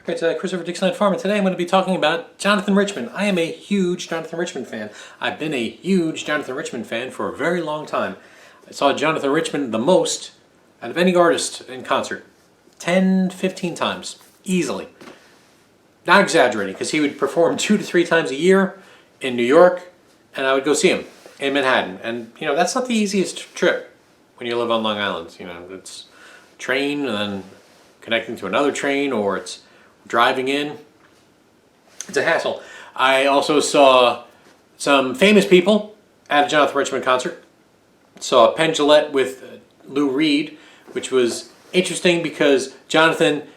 It's Christopher Dixon Farm, and today I'm going to be talking about Jonathan Richman. I am a huge Jonathan Richman fan. I've been a huge Jonathan Richman fan for a very long time. I saw Jonathan Richman the most out of any artist in concert. 10, 15 times. Easily. Not exaggerating, because he would perform 2 to 3 times a year in New York, and I would go see him in Manhattan. And, you know, that's not the easiest trip when you live on Long Island. You know, it's train and then connecting to another train, or it's driving in. It's a hassle. I also saw some famous people at a Jonathan Richman concert. Saw Penn Jillette with Lou Reed, which was interesting because Jonathan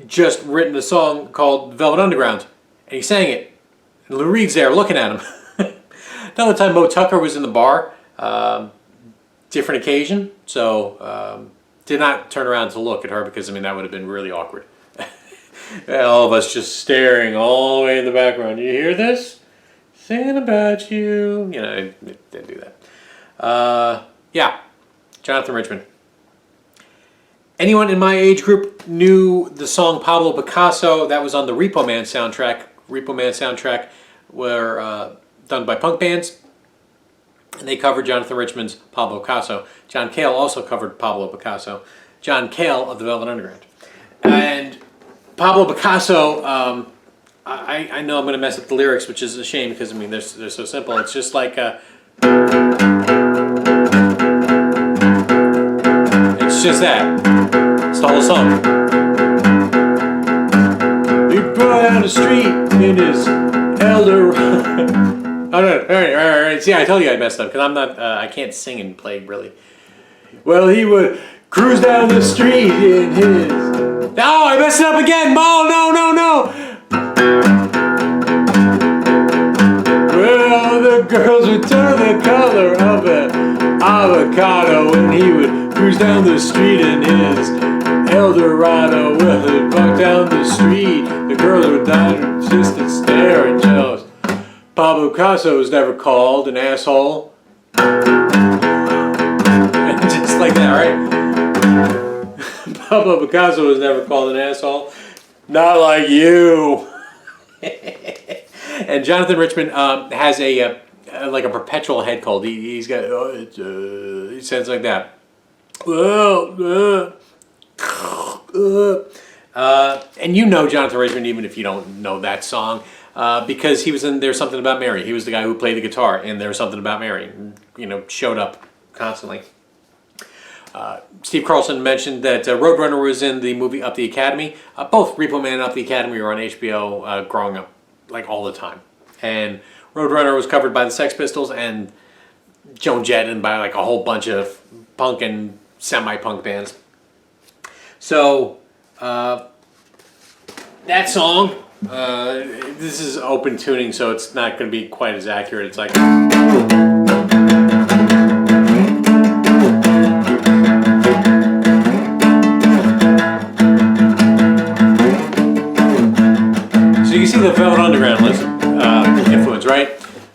just written a song called Velvet Underground, and he sang it. And Lou Reed's there looking at him. Another time Mo Tucker was in the bar, different occasion, so did not turn around to look at her because, I mean, that would have been really awkward. All of us just staring all the way in the background. You hear this? Singing about you. You know, I didn't do that. Yeah, Jonathan Richman. Anyone in my age group knew the song Pablo Picasso. That was on the Repo Man soundtrack. Repo Man soundtrack were done by punk bands, and they covered Jonathan Richman's Pablo Picasso. John Cale also covered Pablo Picasso. John Cale of the Velvet Underground. And Pablo Picasso, I know I'm going to mess up the lyrics, which is a shame because, I mean, they're so simple. It's just like, it's just that. It's the whole song. He brought down the street in his elder... Oh, no, all right. See, I told you I messed up because I'm not, I can't sing and play really. Well, he would cruise down the street in his... Oh, I messed it up again! Oh, no! Well, the girls would turn the color of an avocado when he would cruise down the street in his Eldorado. Well, he'd walk down the street, the girls would die just and stare and jealous. Pablo Picasso was never called an asshole. Just like that, right? Pablo Picasso was never called an asshole. Not like you. And Jonathan Richman has a like a perpetual head cold. He's got he sounds like that. And you know Jonathan Richman even if you don't know that song because he was in There's Something About Mary. He was the guy who played the guitar in There's Something About Mary. You know, showed up constantly. Steve Carlson mentioned that Roadrunner was in the movie Up the Academy. Both Repo Man and Up the Academy were on HBO growing up, like all the time. And Roadrunner was covered by the Sex Pistols and Joan Jett and by like a whole bunch of punk and semi-punk bands. So that song, this is open tuning, so it's not going to be quite as accurate. It's like... So you see the Velvet Underground influence, right?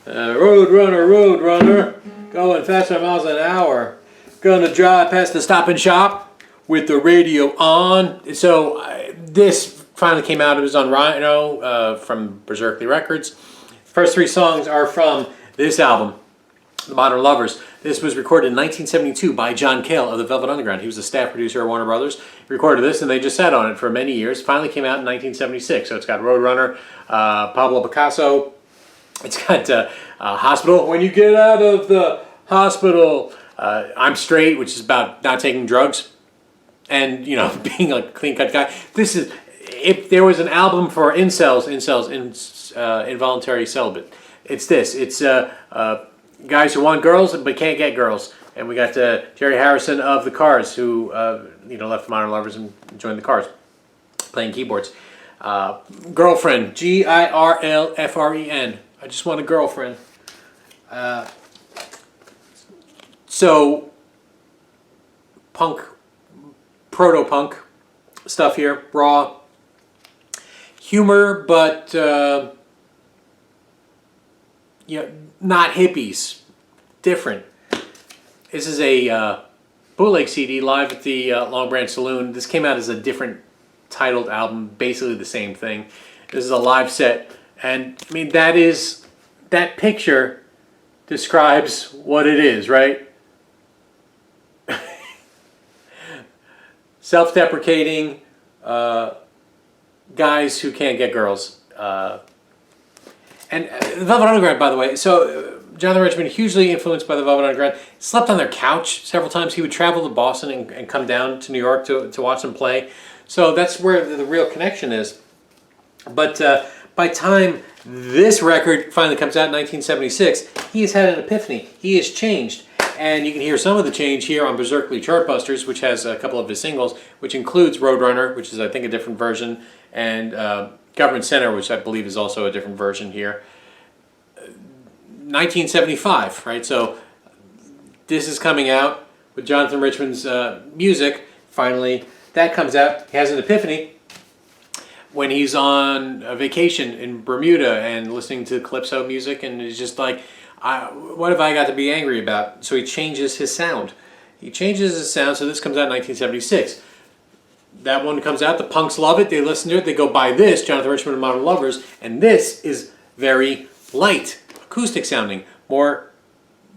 Roadrunner, going faster miles an hour. Gonna drive past the Stop and Shop with the radio on. So this finally came out. It was on Rhino from Berserkly Records. First 3 songs are from this album, The Modern Lovers. This was recorded in 1972 by John Cale of the Velvet Underground. He was a staff producer at Warner Brothers. He recorded this and they just sat on it for many years. Finally came out in 1976. So it's got Roadrunner, Pablo Picasso. It's got Hospital. When you get out of the hospital, I'm Straight, which is about not taking drugs. And, you know, being a clean-cut guy. This is, if there was an album for incels, involuntary celibate, it's this. It's guys who want girls but can't get girls. And we got Jerry Harrison of the Cars who you know, left the Modern Lovers and joined the Cars playing keyboards. Girlfriend, Girlfren. I just want a girlfriend. So punk, proto-punk stuff here, raw humor, but you know, not hippies, different. This is a bootleg CD live at the Long Branch Saloon. This came out as a different titled album, basically the same thing. This is a live set, and I mean that picture describes what it is, right? Self-deprecating guys who can't get girls. And Velvet Underground, by the way, so Jonathan Richman, hugely influenced by the Velvet Underground, slept on their couch several times. He would travel to Boston and come down to New York to watch them play. So that's where the real connection is. But by time this record finally comes out in 1976, he has had an epiphany. He has changed. And you can hear some of the change here on Berserkly Chartbusters, which has a couple of his singles, which includes Roadrunner, which is, I think, a different version, and Government Center, which I believe is also a different version here. 1975, right? So this is coming out with Jonathan Richman's music. Finally, that comes out. He has an epiphany when he's on a vacation in Bermuda and listening to Calypso music, and he's just like, what have I got to be angry about? So he changes his sound. He changes his sound, so this comes out in 1976. That one comes out, the punks love it, they listen to it, they go buy this, Jonathan Richman and Modern Lovers, and this is very light, acoustic sounding, more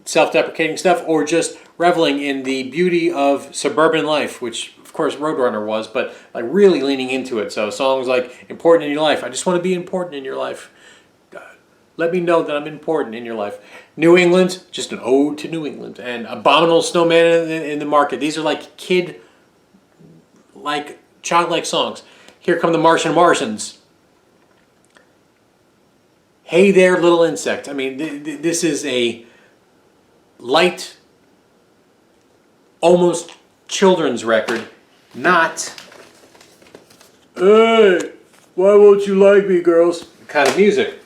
self-deprecating stuff, or just reveling in the beauty of suburban life, which of course Roadrunner was, but like really leaning into it. So songs like Important in Your Life, I just want to be important in your life. Let me know that I'm important in your life. New England, just an ode to New England. And Abominable Snowman in the Market. These are like childlike songs. Here come the Martians. Hey There, Little Insect. I mean, this is a light, almost children's record, not, hey, why won't you like me, girls, kind of music.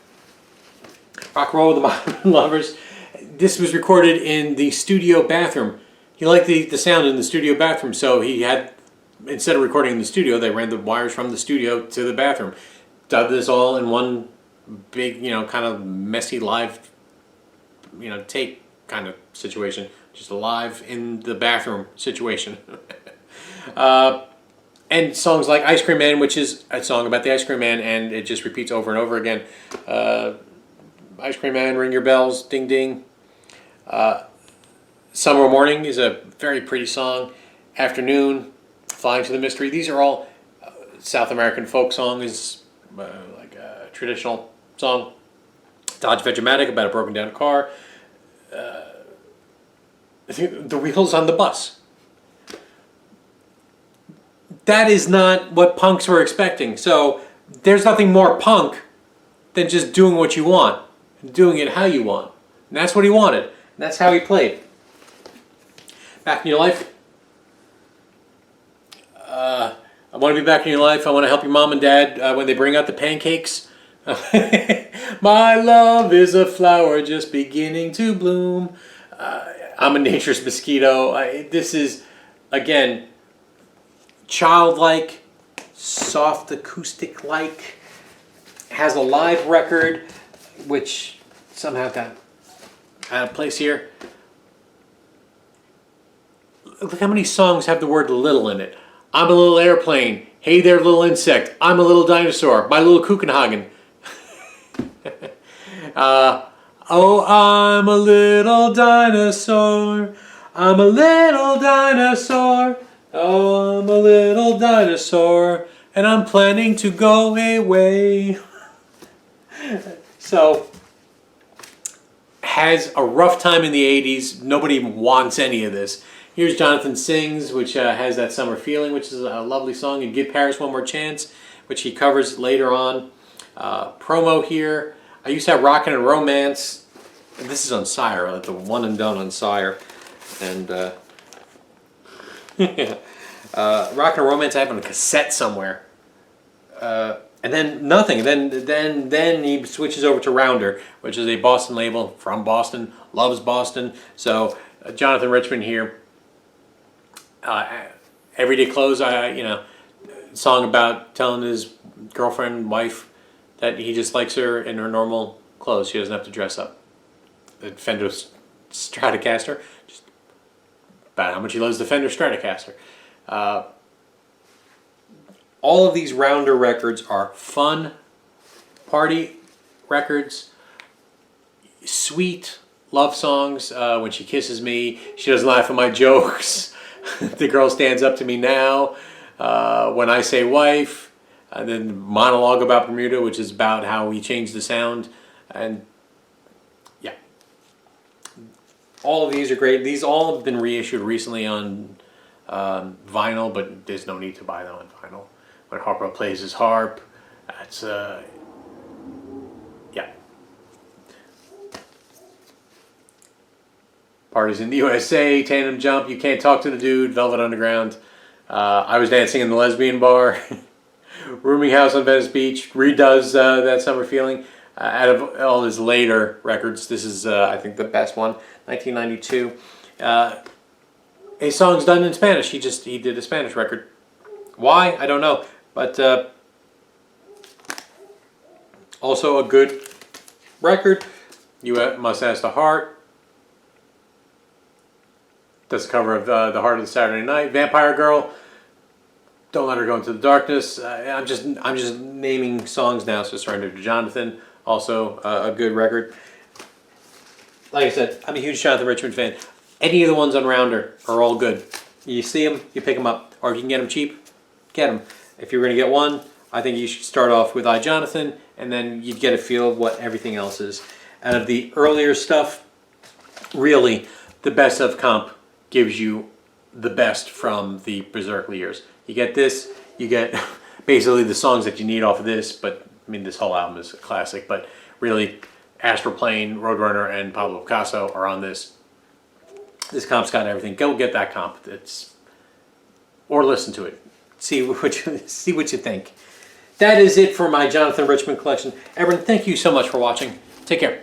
Rock and Roll with the Modern Lovers. This was recorded in the studio bathroom. He liked the sound in the studio bathroom, so he had, instead of recording in the studio, they ran the wires from the studio to the bathroom. Dubbed this all in one big, kind of messy live, tape kind of situation. Just a live in the bathroom situation. And songs like Ice Cream Man, which is a song about the Ice Cream Man, and it just repeats over and over again. Ice Cream Man, Ring Your Bells, Ding Ding. Summer Morning is a very pretty song. Afternoon, Flying to the Mystery. These are all South American folk songs, like a traditional song. Dodge Vegematic, about a broken down car. The Wheels on the Bus. That is not what punks were expecting. So there's nothing more punk than just doing what you want. Doing it how you want. And that's what he wanted. And that's how he played. Back in Your Life. I want to be back in your life. I want to help your mom and dad when they bring out the pancakes. My love is a flower just beginning to bloom. I'm a nature's mosquito. This is, again, childlike, soft acoustic-like. Has a live record, which somehow got out of place here. Look how many songs have the word little in it. I'm a little airplane. Hey there, little insect. I'm a little dinosaur. My little Kuchenhagen. Oh, I'm a little dinosaur. I'm a little dinosaur. Oh, I'm a little dinosaur. And I'm planning to go away. So, has a rough time in the 80s. Nobody wants any of this. Here's Jonathan Sings, which has That Summer Feeling, which is a lovely song, and Give Paris One More Chance, which he covers later on. Promo here. I used to have Rockin' and Romance. And this is on Sire, like the one and done on Sire. And Rockin' and Romance I have on a cassette somewhere. And then nothing. Then he switches over to Rounder, which is a Boston label, from Boston, loves Boston. So Jonathan Richman here. Everyday Clothes, song about telling his girlfriend, wife, that he just likes her in her normal clothes. She doesn't have to dress up. The Fender Stratocaster, just about how much he loves the Fender Stratocaster. all of these Rounder records are fun, party records, sweet love songs. When she kisses me, she doesn't laugh at my jokes. The girl stands up to me now. When I say wife, and then monologue about Bermuda, which is about how we changed the sound. And yeah, all of these are great. These all have been reissued recently on vinyl, but there's no need to buy them on vinyl. When Harpo plays his harp, that's yeah. Parties in the USA, Tandem Jump, You Can't Talk to the Dude, Velvet Underground. I Was Dancing in the Lesbian Bar. Rooming House on Venice Beach redoes That Summer Feeling. Out of all his later records, this is, I think, the best one, 1992. His song's done in Spanish. He did a Spanish record. Why? I don't know. But also a good record. You Must Ask the Heart. Does a cover of The Heart of the Saturday Night. Vampire Girl. Don't Let Her Go Into the Darkness. I'm just naming songs now. So Surrender to Jonathan. Also a good record. Like I said, I'm a huge Jonathan Richman fan. Any of the ones on Rounder are all good. You see them, you pick them up. Or if you can get them cheap, get them. If you're going to get one, I think you should start off with I, Jonathan, and then you'd get a feel of what everything else is. Out of the earlier stuff, really, the best of comp gives you the best from the Berserkly years. You get this, you get basically the songs that you need off of this, but I mean, this whole album is a classic, but really, Astral Plane, Roadrunner, and Pablo Picasso are on this. This comp's got everything. Go get that comp. Or listen to it. See what you think. That is it for my Jonathan Richman collection. Everyone, thank you so much for watching. Take care.